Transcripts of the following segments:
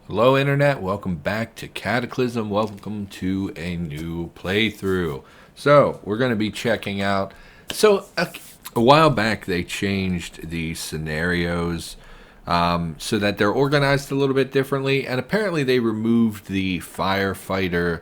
Hello Internet, welcome back to Cataclysm, welcome to a new playthrough. So, we're going to be checking out, a while back they changed the scenarios so that they're organized a little bit differently, and apparently they removed the firefighter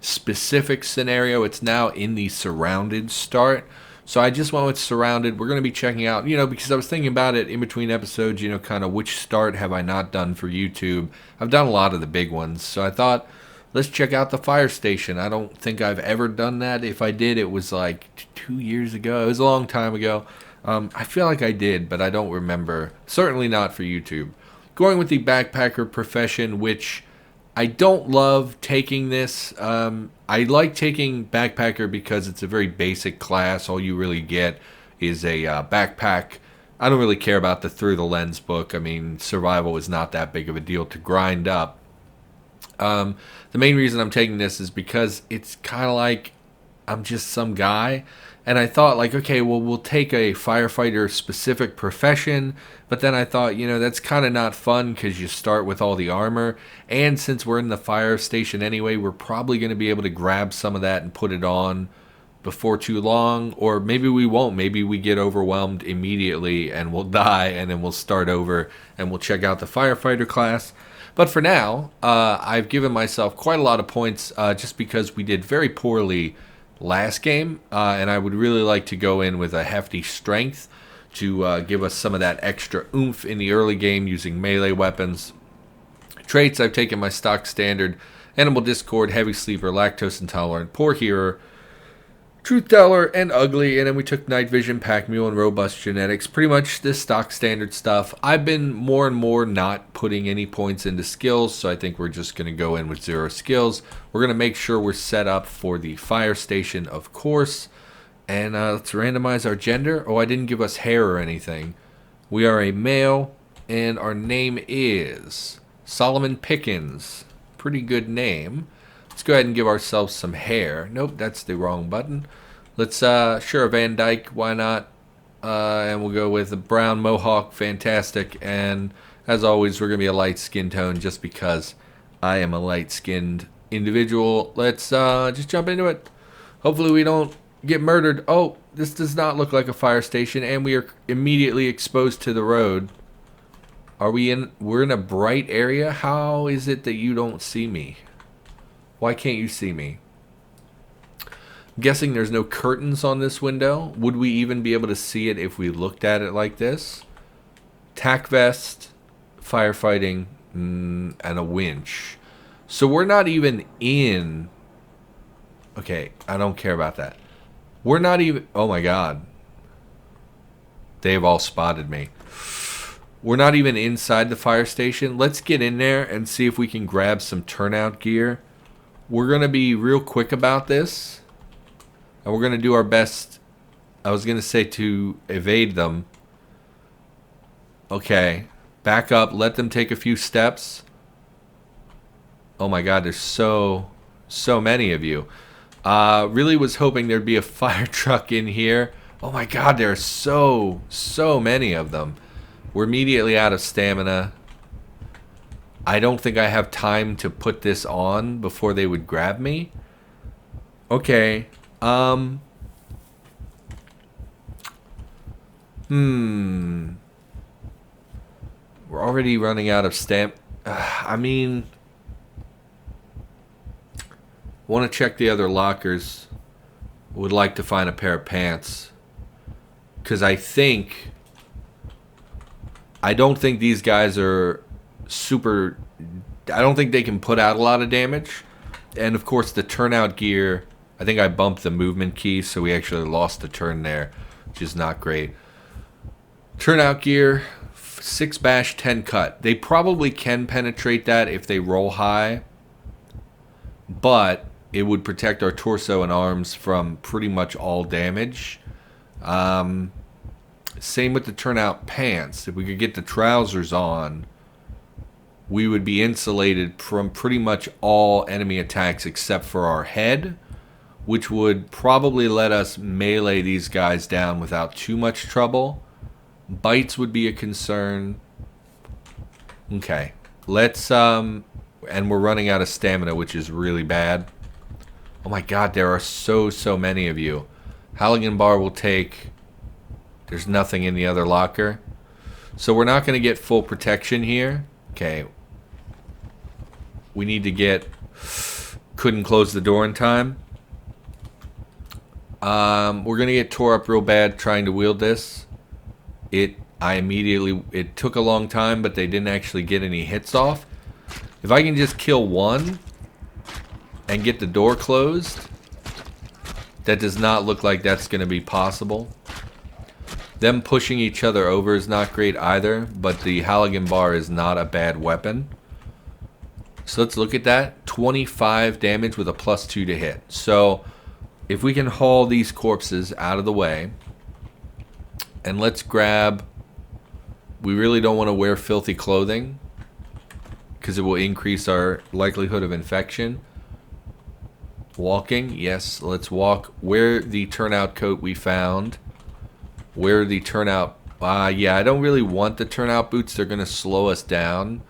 specific scenario. It's now in the surrounded start. So I just went with surrounded. We're going to be checking out, because I was thinking about it in between episodes, kind of which start have I not done for YouTube. I've done a lot of the big ones. So I thought, let's check out the fire station. I don't think I've ever done that. If I did, it was like 2 years ago. It was a long time ago. I feel like I did, but I don't remember. Certainly not for YouTube. Going with the backpacker profession, which I don't love taking this. I like taking backpacker because it's a very basic class. All you really get is a backpack. I don't really care about the Through the Lens book. I mean, survival is not that big of a deal to grind up. The main reason I'm taking this is because it's kind of like I'm just some guy. And I thought, like, okay, well, we'll take a firefighter specific profession. But then I thought, that's kind of not fun because you start with all the armor. And since we're in the fire station anyway, we're probably going to be able to grab some of that and put it on before too long. Or maybe we won't. Maybe we get overwhelmed immediately and we'll die. And then we'll start over and we'll check out the firefighter class. But for now, I've given myself quite a lot of points just because we did very poorly last game, and I would really like to go in with a hefty strength to give us some of that extra oomph in the early game using melee weapons. Traits, I've taken my stock standard: Animal Discord, Heavy Sleeper, Lactose Intolerant, Poor Hearer, Truth Teller, and Ugly, and then we took Night Vision, Pack Mule, and Robust Genetics. Pretty much this stock standard stuff. I've been more and more not putting any points into skills, so I think we're just going to go in with 0 skills. We're going to make sure we're set up for the fire station, of course. And let's randomize our gender. Oh, I didn't give us hair or anything. We are a male, and our name is Solomon Pickens. Pretty good name. Let's go ahead and give ourselves some hair. Nope, that's the wrong button. Let's, sure, Van Dyke, why not? And we'll go with a brown mohawk, fantastic. And as always, we're going to be a light skin tone just because I am a light-skinned individual. Let's just jump into it. Hopefully we don't get murdered. Oh, this does not look like a fire station, and we are immediately exposed to the road. We're in a bright area? How is it that you don't see me? Why can't you see me? I'm guessing there's no curtains on this window. Would we even be able to see it if we looked at it like this? Tack vest, firefighting, and a winch. So we're not even in... Okay, I don't care about that. We're not even... Oh my god. They have all spotted me. We're not even inside the fire station. Let's get in there and see if we can grab some turnout gear. We're going to be real quick about this. And we're going to do our best, I was going to say, to evade them. Okay. Back up. Let them take a few steps. Oh my god, there's so many of you. Really was hoping there'd be a fire truck in here. Oh my god, there are so many of them. We're immediately out of stamina. I don't think I have time to put this on before they would grab me. Okay. We're already running out of I mean... Want to check the other lockers. Would like to find a pair of pants. Because I don't think these guys are super... I don't think they can put out a lot of damage. And of course the turnout gear, I think I bumped the movement key, so we actually lost a turn there, which is not great. Turnout gear, 6 bash, 10 cut. They probably can penetrate that if they roll high, but it would protect our torso and arms from pretty much all damage. Same with the turnout pants. If we could get the trousers on, we would be insulated from pretty much all enemy attacks except for our head, which would probably let us melee these guys down without too much trouble. Bites would be a concern. Okay. let's and we're running out of stamina, which is really bad. Oh my god, there are so many of you. Halligan bar will take... There's nothing in the other locker. So we're not going to get full protection here. Okay. We need to get... Couldn't close the door in time. We're going to get tore up real bad trying to wield this. It took a long time, but they didn't actually get any hits off. If I can just kill one and get the door closed, that does not look like that's going to be possible. Them pushing each other over is not great either, but the Halligan bar is not a bad weapon. So let's look at that. 25 damage with a +2 to hit. So if we can haul these corpses out of the way, and let's grab... We really don't want to wear filthy clothing because it will increase our likelihood of infection. Walking, yes, let's walk. Wear the turnout coat we found. Wear the turnout... yeah, I don't really want the turnout boots. They're going to slow us down.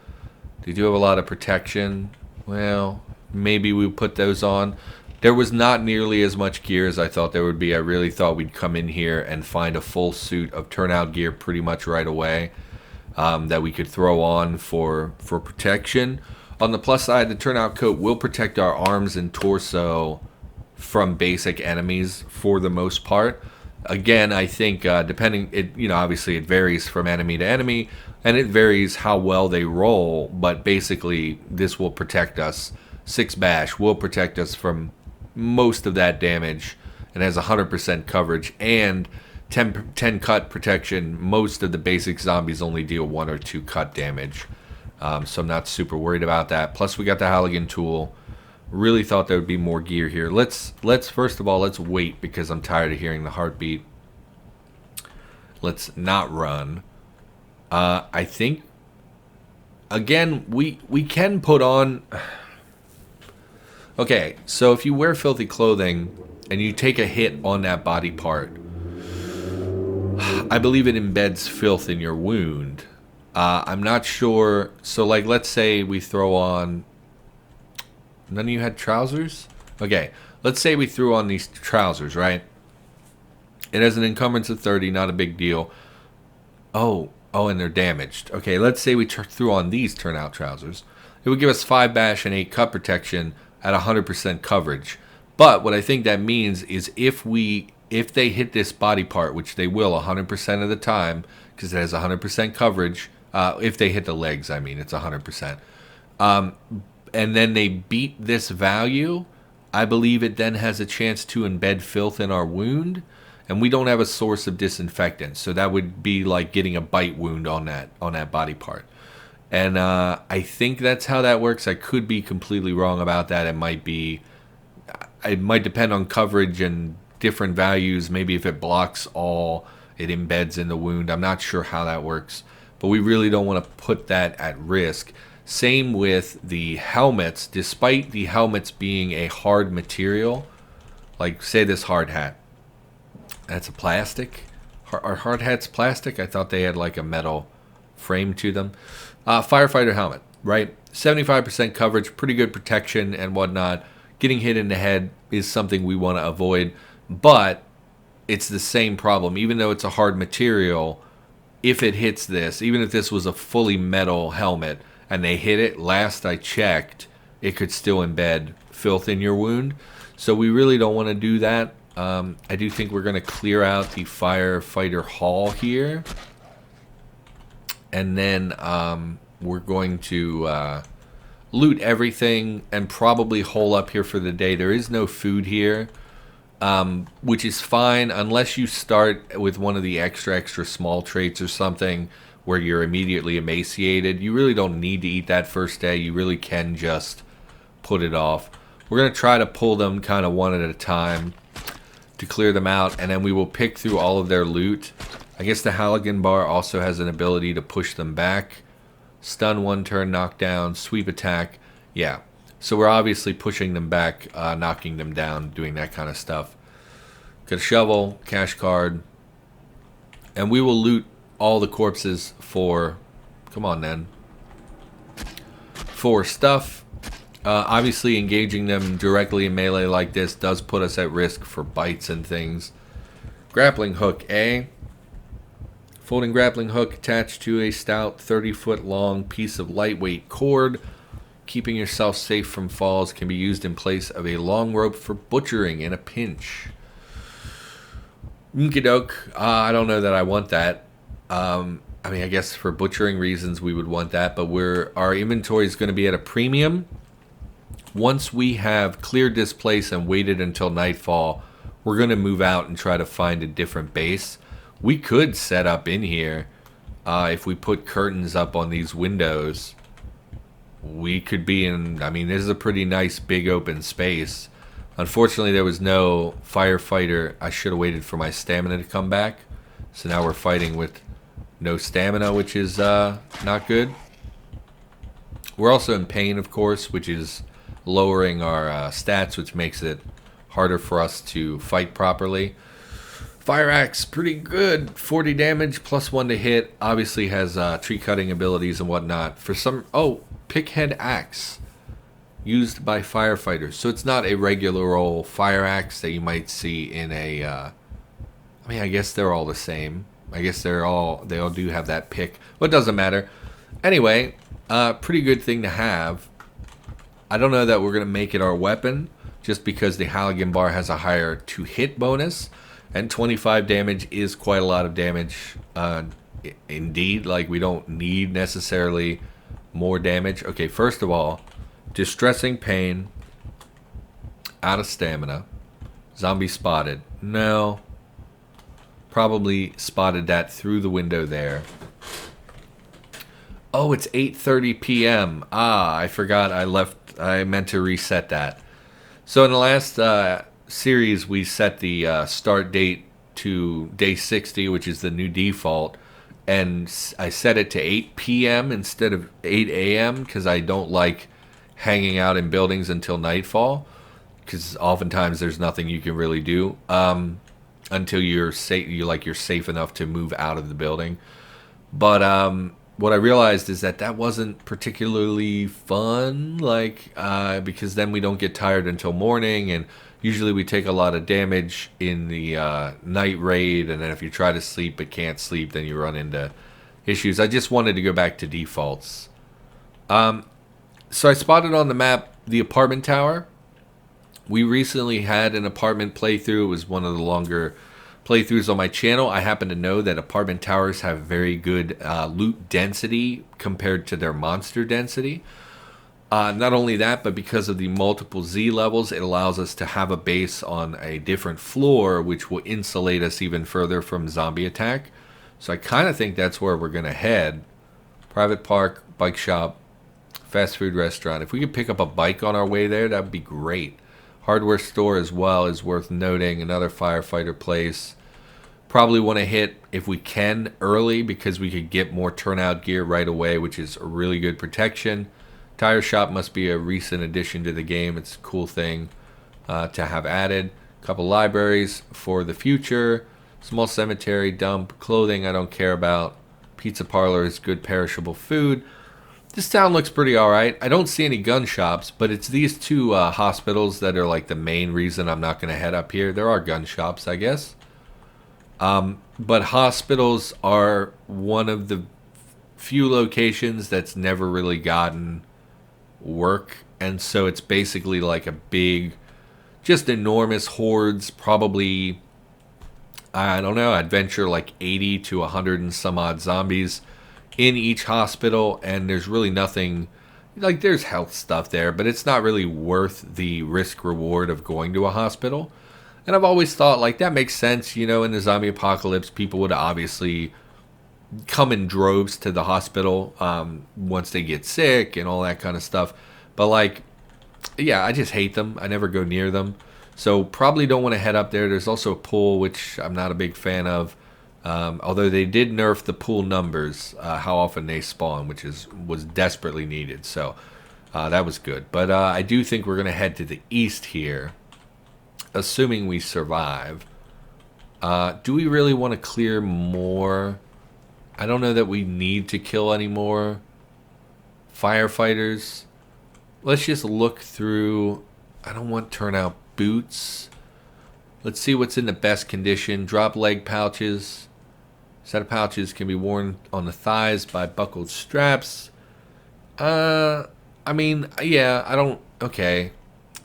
They do have a lot of protection. Well, maybe we'll put those on. There was not nearly as much gear as I thought there would be. I really thought we'd come in here and find a full suit of turnout gear pretty much right away that we could throw on for protection. On the plus side, the turnout coat will protect our arms and torso from basic enemies for the most part. Again, I think depending, obviously it varies from enemy to enemy, and it varies how well they roll, but basically this will protect us. 6 bash will protect us from most of that damage, and has 100% coverage and 10 cut protection. Most of the basic zombies only deal 1 or 2 cut damage. So I'm not super worried about that. Plus we got the Halligan tool. Really thought there would be more gear here. Let's first of all, let's wait because I'm tired of hearing the heartbeat. Let's not run. I think, again, we can put on... Okay, so if you wear filthy clothing and you take a hit on that body part, I believe it embeds filth in your wound. I'm not sure. So, like, let's say we throw on... None of you had trousers? Okay, let's say we threw on these trousers, right? It has an encumbrance of 30, not a big deal. Oh, and they're damaged. Okay, let's say we threw on these turnout trousers. It would give us 5 bash and 8 cut protection at 100% coverage. But what I think that means is if they hit this body part, which they will 100% of the time, because it has 100% coverage, if they hit the legs, I mean, it's 100%. And then they beat this value, I believe it then has a chance to embed filth in our wound, and we don't have a source of disinfectant, so that would be like getting a bite wound on that body part. And I think that's how that works. I could be completely wrong about that. It might depend on coverage and different values. Maybe if it blocks all, it embeds in the wound. I'm not sure how that works, but we really don't want to put that at risk. Same with the helmets. Despite the helmets being a hard material, like say this hard hat, that's a plastic. Are hard hats plastic? I thought they had like a metal frame to them. Firefighter helmet, right? 75% coverage, pretty good protection and whatnot. Getting hit in the head is something we want to avoid, but it's the same problem. Even though it's a hard material, if it hits this, even if this was a fully metal helmet and they hit it, last I checked, it could still embed filth in your wound. So we really don't want to do that. I do think we're going to clear out the firefighter hall here. And then we're going to loot everything and probably hole up here for the day. There is no food here, which is fine unless you start with one of the extra small traits or something where you're immediately emaciated. You really don't need to eat that first day. You really can just put it off. We're going to try to pull them kind of one at a time to clear them out, and then we will pick through all of their loot. I guess the Halligan bar also has an ability to push them back. Stun 1 turn, knock down, sweep attack. Yeah, so we're obviously pushing them back, knocking them down, doing that kind of stuff. Got a shovel, cash card, and we will loot all the corpses for... Come on, then. for stuff. Obviously, engaging them directly in melee like this does put us at risk for bites and things. Grappling hook A. Folding grappling hook attached to a stout 30-foot long piece of lightweight cord. Keeping yourself safe from falls can be used in place of a long rope for butchering in a pinch. Okie I don't know that I want that. I mean, I guess for butchering reasons we would want that, but our inventory is going to be at a premium. Once we have cleared this place and waited until nightfall, we're going to move out and try to find a different base. We could set up in here. If we put curtains up on these windows, we could be in, I mean, this is a pretty nice big open space. Unfortunately, there was no firefighter. I should have waited for my stamina to come back. So now we're fighting with no stamina, which is not good. We're also in pain, of course, which is lowering our stats, which makes it harder for us to fight properly. Fire axe, pretty good. 40 damage, +1 to hit. Obviously has tree cutting abilities and whatnot. For some, pickhead axe. Used by firefighters. So it's not a regular old fire axe that you might see in a... I mean, I guess they're all the same. I guess they all do have that pick. But it doesn't matter. Anyway, pretty good thing to have. I don't know that we're going to make it our weapon, just because the Halligan bar has a higher to-hit bonus, and 25 damage is quite a lot of damage. Indeed, like, we don't need necessarily more damage. Okay, first of all, distressing pain, out of stamina, zombie spotted. No, probably spotted that through the window there. Oh, it's 8:30 p.m. I forgot I meant to reset that. So in the last series, we set the start date to day 60, which is the new default. And I set it to 8 p.m. instead of 8 a.m. because I don't like hanging out in buildings until nightfall. Because oftentimes there's nothing you can really do until you're safe enough to move out of the building. But what I realized is that wasn't particularly fun, because then we don't get tired until morning, and usually we take a lot of damage in the night raid, and then if you try to sleep but can't sleep, then you run into issues. I just wanted to go back to defaults. So I spotted on the map the apartment tower. We recently had an apartment playthrough. It was one of the longer playthroughs on my channel. I happen to know that apartment towers have very good loot density compared to their monster density. Not only that, but because of the multiple Z levels, it allows us to have a base on a different floor, which will insulate us even further from zombie attack. So I kind of think that's where we're going to head. Private park, bike shop, fast food restaurant. If we could pick up a bike on our way there, that would be great. Hardware store as well is worth noting. Another firefighter place. Probably want to hit, if we can, early, because we could get more turnout gear right away, which is a really good protection. Tire shop must be a recent addition to the game. It's a cool thing to have added. A couple libraries for the future. Small cemetery, dump, clothing I don't care about. Pizza parlor is good perishable food. This town looks pretty alright. I don't see any gun shops, but it's these two hospitals that are like the main reason I'm not going to head up here. There are gun shops, I guess. But hospitals are one of the few locations that's never really gotten work. And so it's basically like a big, just enormous hordes, probably, I don't know, I'd venture like 80 to 100 and some odd zombies in each hospital, and there's really nothing, like there's health stuff there, but it's not really worth the risk reward of going to a hospital. And I've always thought, like, that makes sense, you know, in the zombie apocalypse, people would obviously come in droves to the hospital once they get sick and all that kind of stuff. But, like, yeah, I just hate them. I never go near them. So probably don't want to head up there. There's also a pool, which I'm not a big fan of. Although they did nerf the pool numbers, how often they spawn, which was desperately needed. So that was good. But I do think we're going to head to the east here, assuming we survive. Do we really want to clear more? I don't know that we need to kill any more firefighters. let's just look through. I don't want turnout boots. Let's see what's in the best condition. Drop leg pouches. Set of pouches can be worn on the thighs by buckled straps. I mean, yeah, I don't. Okay.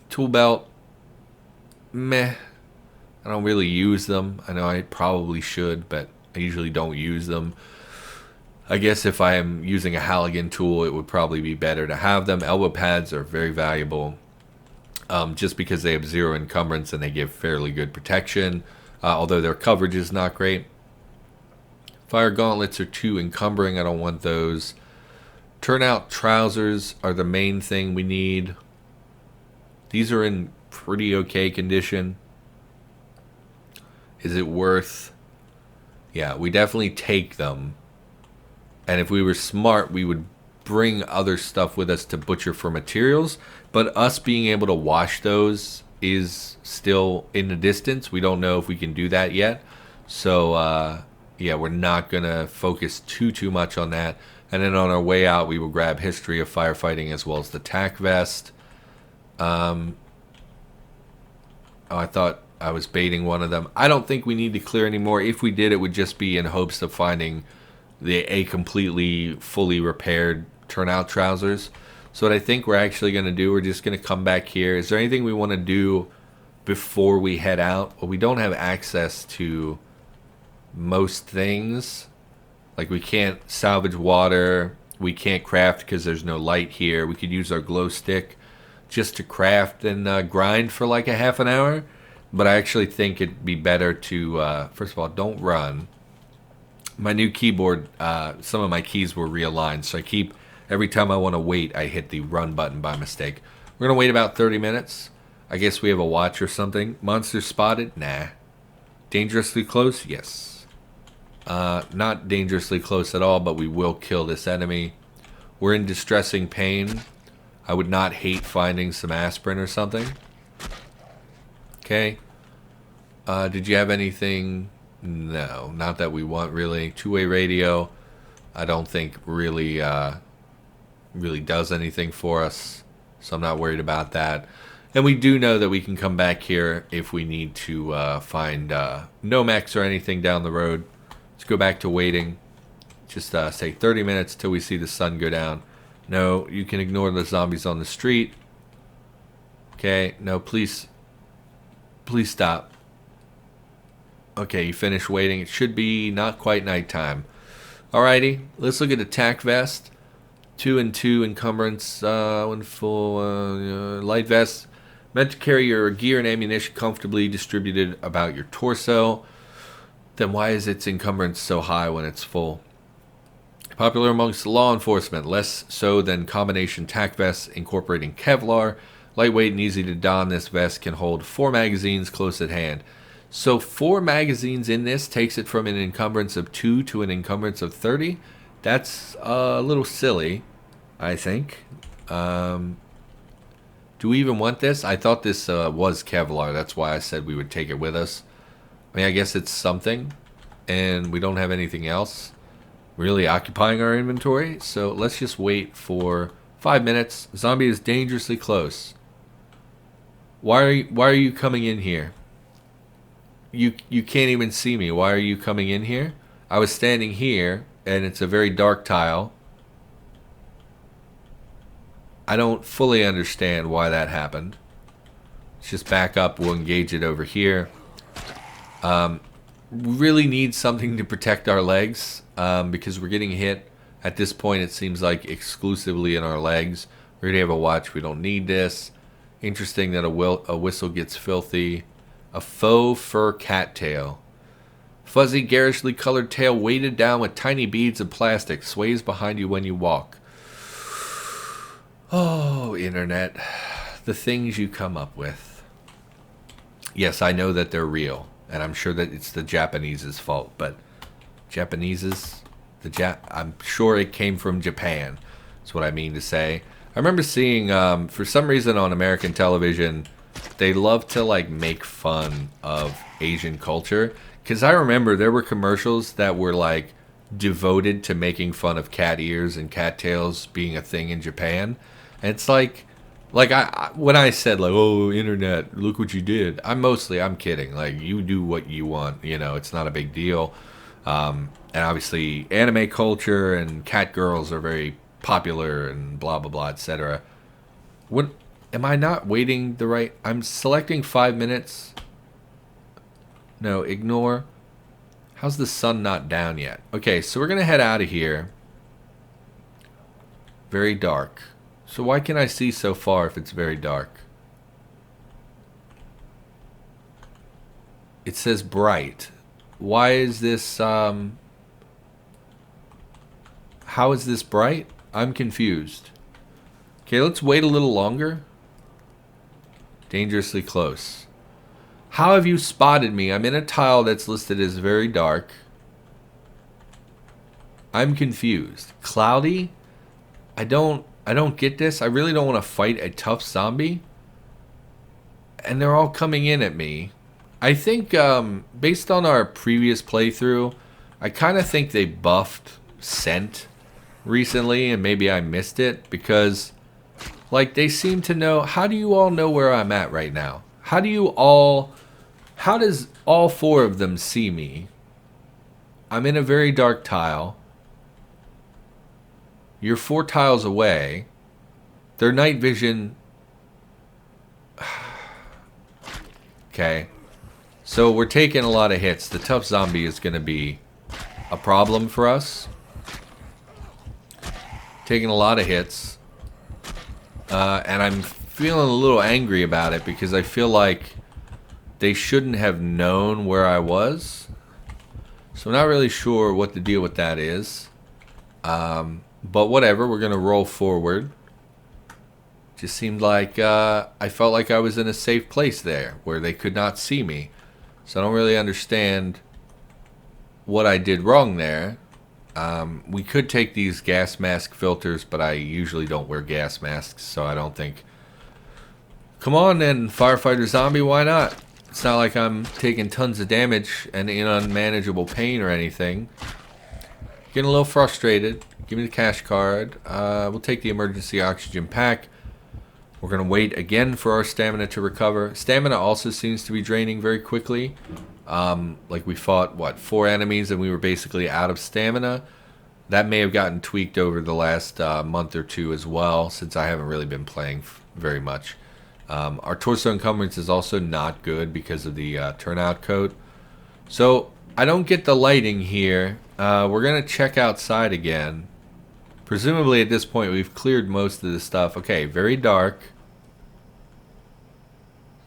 Tool belt. Meh. I don't really use them. I know I probably should, but I usually don't use them. I guess if I am using a Halligan tool, it would probably be better to have them. Elbow pads are very valuable. Just because they have zero encumbrance and they give fairly good protection, although their coverage is not great. Fire gauntlets are too encumbering. I don't want those. Turnout trousers are the main thing we need. These are in pretty okay condition. Is it worth? Yeah, we definitely take them. And if we were smart, we would bring other stuff with us to butcher for materials. But us being able to wash those is still in the distance. We don't know if we can do that yet. So, yeah, we're not going to focus too much on that. And then on our way out, we will grab History of Firefighting as well as the TAC vest. Oh, I thought I was baiting one of them. I don't think we need to clear anymore. If we did, it would just be in hopes of finding a completely, fully repaired turnout trousers. So what I think we're actually going to do, we're just going to come back here. Is there anything we want to do before we head out? Well, we don't have access to most things. Like we can't salvage water. We can't craft because there's no light here. We could use our glow stick just to craft and grind for like a half an hour. But I actually think it'd be better to, first of all, don't run. My new keyboard, some of my keys were realigned, so I keep, every time I want to wait, I hit the run button by mistake. We're going to wait about 30 minutes. I guess we have a watch or something. Monster spotted? Nah. Dangerously close? Yes. Not dangerously close at all, but we will kill this enemy. We're in distressing pain. I would not hate finding some aspirin or something. Okay. Did you have anything? No, not that we want really. Two-way radio, I don't think really does anything for us, so I'm not worried about that. And we do know that we can come back here if we need to find Nomex or anything down the road. Let's go back to waiting. Just say 30 minutes till we see the sun go down. No, you can ignore the zombies on the street. Okay, no, please stop. Okay, you finished waiting. It should be not quite nighttime. Alrighty, let's look at the TAC vest. 2 and 2 encumbrance, one full light vest. Meant to carry your gear and ammunition comfortably distributed about your torso. Then why is its encumbrance so high when it's full? Popular amongst law enforcement, less so than combination TAC vests incorporating Kevlar. Lightweight and easy to don, this vest can hold 4 magazines close at hand. So 4 magazines in this takes it from an encumbrance of 2 to an encumbrance of 30. That's a little silly, I think. Do we even want this? I thought this was Kevlar. That's why I said we would take it with us. I mean, I guess it's something. And we don't have anything else really occupying our inventory. So let's just wait for 5 minutes. Zombie is dangerously close. Why are you coming in here? You can't even see me. Why are you coming in here? I was standing here, and it's a very dark tile. I don't fully understand why that happened. Let's just back up. We'll engage it over here. We really need something to protect our legs because we're getting hit. At this point, it seems like exclusively in our legs. We already have a watch. We don't need this. Interesting that a whistle gets filthy. A faux fur cattail. Fuzzy, garishly colored tail weighted down with tiny beads of plastic. Sways behind you when you walk. Oh, internet. The things you come up with. Yes, I know that they're real. And I'm sure that it's the Japanese's fault. But Japanese's? I'm sure it came from Japan. That's what I mean to say. I remember seeing, for some reason on American television, they love to like make fun of Asian culture. Because I remember there were commercials that were like devoted to making fun of cat ears and cattails being a thing in Japan. And it's like, Like when I said like, oh, internet, look what you did. I'm kidding. Like you do what you want. You know, it's not a big deal. And obviously, anime culture and cat girls are very popular and blah blah blah, etc. What am I not waiting the right? I'm selecting 5 minutes. No, ignore. How's the sun not down yet? Okay, so we're gonna head out of here. Very dark. So why can I see so far if it's very dark? It says bright. Why is this, how is this bright? I'm confused. Okay, let's wait a little longer. Dangerously close. How have you spotted me? I'm in a tile that's listed as very dark. I'm confused. Cloudy? I don't get this. I really don't want to fight a tough zombie. And they're all coming in at me. I think, based on our previous playthrough, I kind of think they buffed scent recently, and maybe I missed it, because, like, they seem to know. How do you all know where I'm at right now? How does all four of them see me? I'm in a very dark tile. You're 4 tiles away. Their night vision. Okay. So we're taking a lot of hits. The tough zombie is going to be a problem for us. Taking a lot of hits. And I'm feeling a little angry about it because I feel like they shouldn't have known where I was. So I'm not really sure what the deal with that is. But whatever, we're going to roll forward. Just seemed like I felt like I was in a safe place there where they could not see me. So I don't really understand what I did wrong there. We could take these gas mask filters, but I usually don't wear gas masks, so I don't think... Come on then, firefighter zombie, why not? It's not like I'm taking tons of damage and in unmanageable pain or anything. Getting a little frustrated. Give me the cash card. We'll take the emergency oxygen pack. We're going to wait again for our stamina to recover. Stamina also seems to be draining very quickly. Like we fought, 4 enemies and we were basically out of stamina. That may have gotten tweaked over the last month or two as well, since I haven't really been playing very much. Our torso encumbrance is also not good because of the turnout code. So I don't get the lighting here. We're going to check outside again. Presumably at this point we've cleared most of the stuff. Okay, very dark.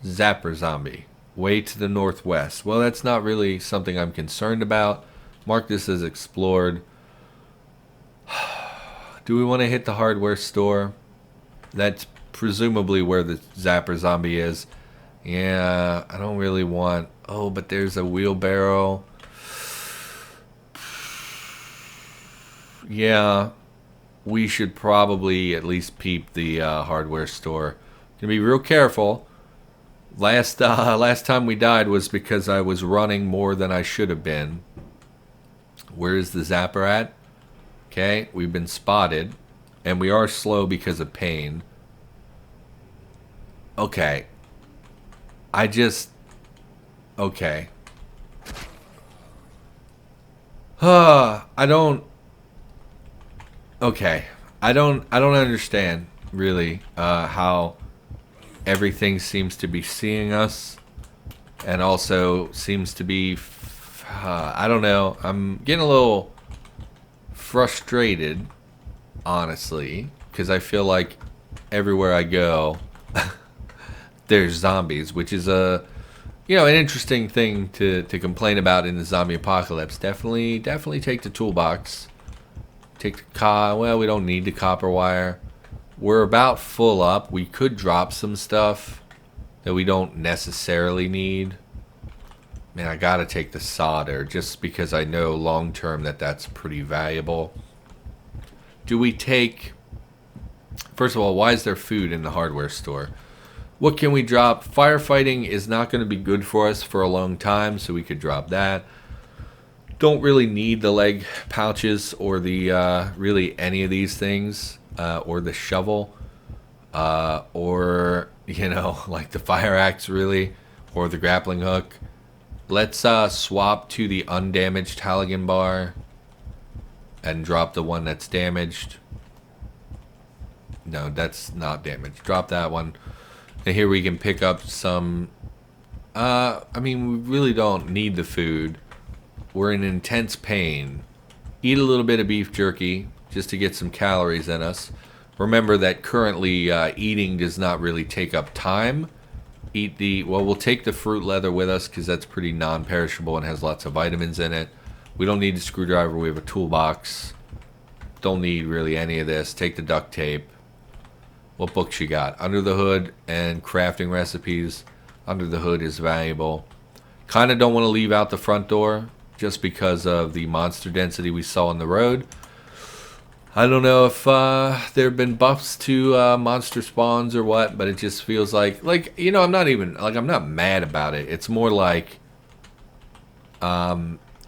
Zapper zombie. Way to the northwest. Well, that's not really something I'm concerned about. Mark this as explored. Do we want to hit the hardware store? That's presumably where the Zapper zombie is. Yeah, I don't really want... Oh, but there's a wheelbarrow. Yeah, we should probably at least peep the hardware store. Gonna be real careful. Last time we died was because I was running more than I should have been. Where is the Zapper at? Okay, we've been spotted. And we are slow because of pain. Okay. Okay. I don't... Okay. I don't understand, really, how everything seems to be seeing us. And also seems to be... I don't know. I'm getting a little frustrated, honestly, because I feel like everywhere I go, there's zombies, which is an interesting thing to complain about in the zombie apocalypse. Definitely take the toolbox. Take the well, we don't need the copper wire. We're about full up. We could drop some stuff that we don't necessarily need. Man, I gotta take the solder just because I know long term that's pretty valuable. Do we take... First of all, why is there food in the hardware store? What can we drop? Firefighting is not going to be good for us for a long time, so we could drop that. Don't really need the leg pouches or the really any of these things, or the shovel. or, you know, like the fire axe really, or the grappling hook. Let's swap to the undamaged Halligan bar and drop the one that's damaged. No, that's not damaged. Drop that one. And here we can pick up some... I mean, we really don't need the food. We're in intense pain. Eat a little bit of beef jerky just to get some calories in us. Remember that currently eating does not really take up time. We'll take the fruit leather with us because that's pretty non-perishable and has lots of vitamins in it. We don't need the screwdriver. We have a toolbox. Don't need really any of this. Take the duct tape. What books you got? Under the Hood and crafting recipes. Under the Hood is valuable. Kind of don't want to leave out the front door just because of the monster density we saw on the road. I don't know if there have been buffs to monster spawns or what, but it just feels like, you know, I'm not mad about it. It's more like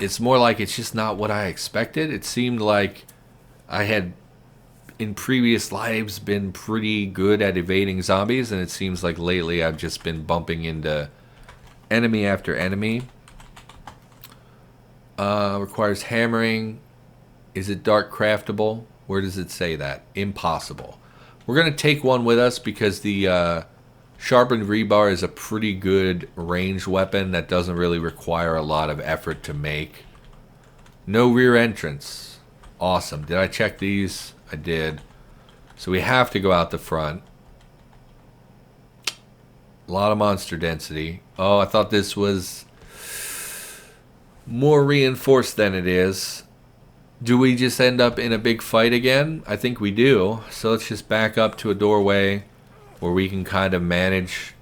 it's just not what I expected. It seemed like I had in previous lives been pretty good at evading zombies, and it seems like lately I've just been bumping into enemy after enemy. Requires hammering. Is it dark craftable? Where does it say that? Impossible. We're going to take one with us because the sharpened rebar is a pretty good ranged weapon that doesn't really require a lot of effort to make. No rear entrance. Awesome. Did I check these? I did. So we have to go out the front. A lot of monster density. Oh, I thought this was more reinforced than it is. Do we just end up in a big fight again? I think we do. So let's just back up to a doorway where we can kind of manage.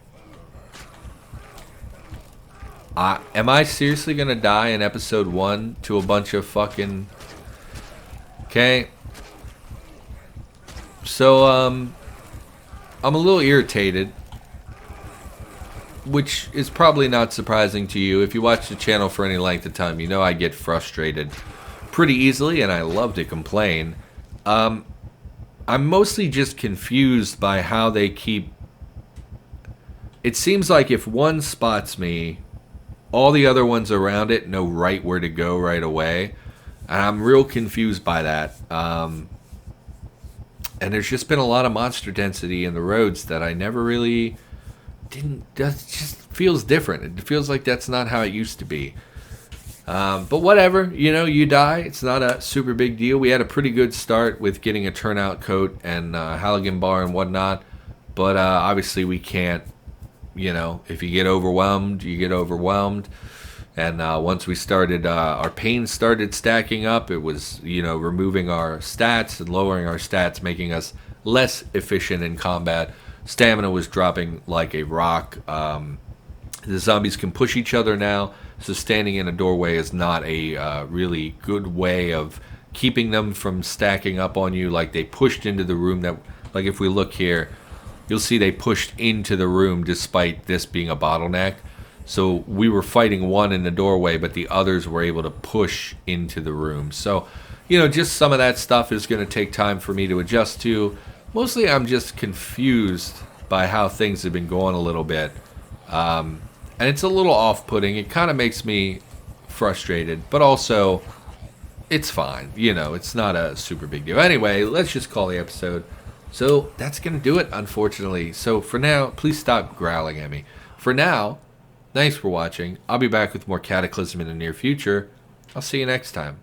Am I seriously going to die in episode 1 to a bunch of fucking... Okay. So, I'm a little irritated, which is probably not surprising to you. If you watch the channel for any length of time, you know I get frustrated pretty easily, and I love to complain. I'm mostly just confused by how they keep... It seems like if one spots me, all the other ones around it know right where to go right away. And I'm real confused by that. And there's just been a lot of monster density in the roads that I never really that just feels different. It feels like that's not how it used to be. But whatever, you know, you die. It's not a super big deal. We had a pretty good start with getting a turnout coat and Halligan bar and whatnot. But obviously we can't, you know, if you get overwhelmed, you get overwhelmed. And once we started, our pain started stacking up. It was, you know, removing our stats and lowering our stats, making us less efficient in combat. Stamina was dropping like a rock. The zombies can push each other now, so standing in a doorway is not a really good way of keeping them from stacking up on you. Like they pushed into the room that, like if we look here, you'll see they pushed into the room despite this being a bottleneck. So we were fighting one in the doorway, but the others were able to push into the room. So, you know, just some of that stuff is going to take time for me to adjust to. Mostly I'm just confused by how things have been going a little bit. And it's a little off-putting. It kind of makes me frustrated, but also it's fine. You know, it's not a super big deal. Anyway, let's just call the episode. So that's going to do it, unfortunately. So for now, please stop growling at me. For now... Thanks for watching. I'll be back with more Cataclysm in the near future. I'll see you next time.